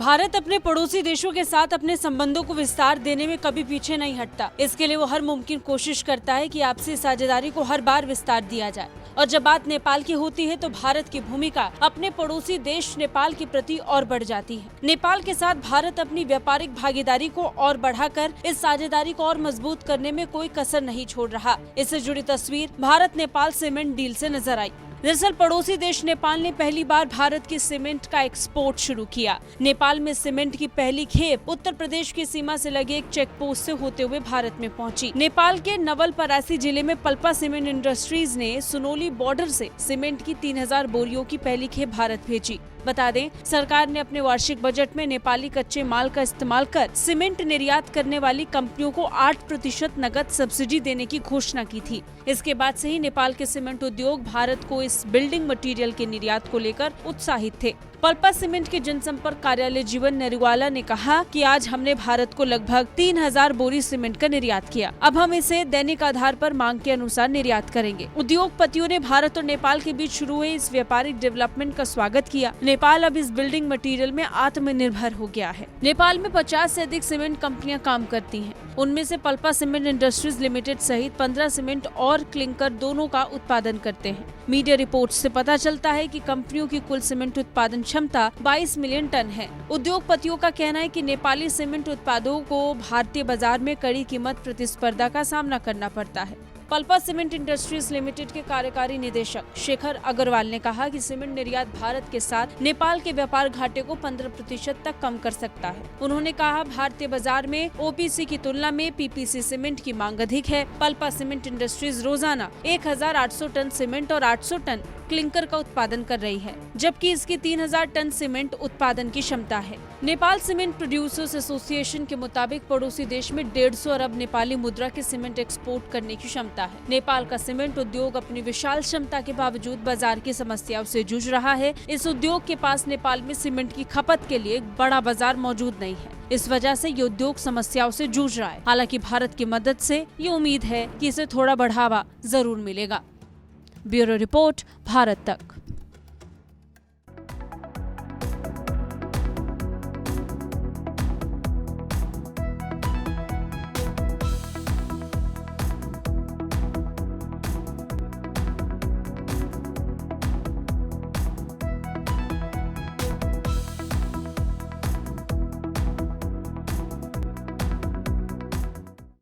भारत अपने पड़ोसी देशों के साथ अपने संबंधों को विस्तार देने में कभी पीछे नहीं हटता। इसके लिए वो हर मुमकिन कोशिश करता है कि आपसी साझेदारी को हर बार विस्तार दिया जाए। और जब बात नेपाल की होती है तो भारत की भूमिका अपने पड़ोसी देश नेपाल के प्रति और बढ़ जाती है। नेपाल के साथ भारत अपनी व्यापारिक भागीदारी को और बढ़ाकर इस साझेदारी को और मजबूत करने में कोई कसर नहीं छोड़ रहा। इससे जुड़ी तस्वीर भारत नेपाल सीमेंट डील से नजर आई। दरअसल पड़ोसी देश नेपाल ने पहली बार भारत की सीमेंट का एक्सपोर्ट शुरू किया। नेपाल में सीमेंट की पहली खेप उत्तर प्रदेश की सीमा से लगे एक चेक पोस्ट से होते हुए भारत में पहुंची। नेपाल के नवलपरासी जिले में पल्पा सीमेंट इंडस्ट्रीज ने सुनोली बॉर्डर से सीमेंट की 3000 बोरियों की पहली खेप भारत भेजी। बता दें, सरकार ने अपने वार्षिक बजट में नेपाली कच्चे माल का इस्तेमाल कर सीमेंट निर्यात करने वाली कंपनियों को 8% नगद सब्सिडी देने की घोषणा की थी। इसके बाद से ही नेपाल के सीमेंट उद्योग भारत को इस बिल्डिंग मटेरियल के निर्यात को लेकर उत्साहित थे। पल्पा सीमेंट के जनसंपर्क कार्यालय जीवन नरीवाला ने कहा कि आज हमने भारत को लगभग 3000 बोरी सीमेंट का निर्यात किया। अब हम इसे दैनिक आधार पर मांग के अनुसार निर्यात करेंगे। उद्योगपतियों ने भारत और नेपाल के बीच शुरू हुए इस व्यापारिक डेवलपमेंट का स्वागत किया। नेपाल अब इस बिल्डिंग मटेरियल में आत्मनिर्भर हो गया है। नेपाल में 50 से अधिक सीमेंट कंपनियां काम करती हैं। उनमें से पल्पा सीमेंट इंडस्ट्रीज लिमिटेड सहित 15 सीमेंट और क्लिंकर दोनों का उत्पादन करते हैं। मीडिया रिपोर्ट्स से पता चलता है कि कंपनियों की कुल सीमेंट उत्पादन क्षमता 22 मिलियन टन है। उद्योगपतियों का कहना है कि नेपाली सीमेंट उत्पादों को भारतीय बाजार में कड़ी कीमत प्रतिस्पर्धा का सामना करना पड़ता है। पल्पा सीमेंट इंडस्ट्रीज लिमिटेड के कार्यकारी निदेशक शेखर अग्रवाल ने कहा कि सीमेंट निर्यात भारत के साथ नेपाल के व्यापार घाटे को 15% तक कम कर सकता है। उन्होंने कहा, भारतीय बाजार में ओपीसी की तुलना में पीपीसी सीमेंट की मांग अधिक है। पल्पा सीमेंट इंडस्ट्रीज रोजाना 1800 टन सीमेंट और 800 टन क्लिंकर का उत्पादन कर रही है, जबकि इसकी 3000 टन सीमेंट उत्पादन की क्षमता है। नेपाल सीमेंट प्रोड्यूसर्स एसोसिएशन के मुताबिक पड़ोसी देश में 150 अरब नेपाली मुद्रा के सीमेंट एक्सपोर्ट करने की क्षमता है। नेपाल का सीमेंट उद्योग अपनी विशाल क्षमता के बावजूद बाजार की समस्याओं से जूझ रहा है। इस उद्योग के पास नेपाल में सीमेंट की खपत के लिए एक बड़ा बाजार मौजूद नहीं है। इस वजह से ये उद्योग समस्याओं से जूझ रहा है। हालांकि भारत की मदद से ये उम्मीद है कि इसे थोड़ा बढ़ावा जरूर मिलेगा। ब्यूरो रिपोर्ट, भारत तक।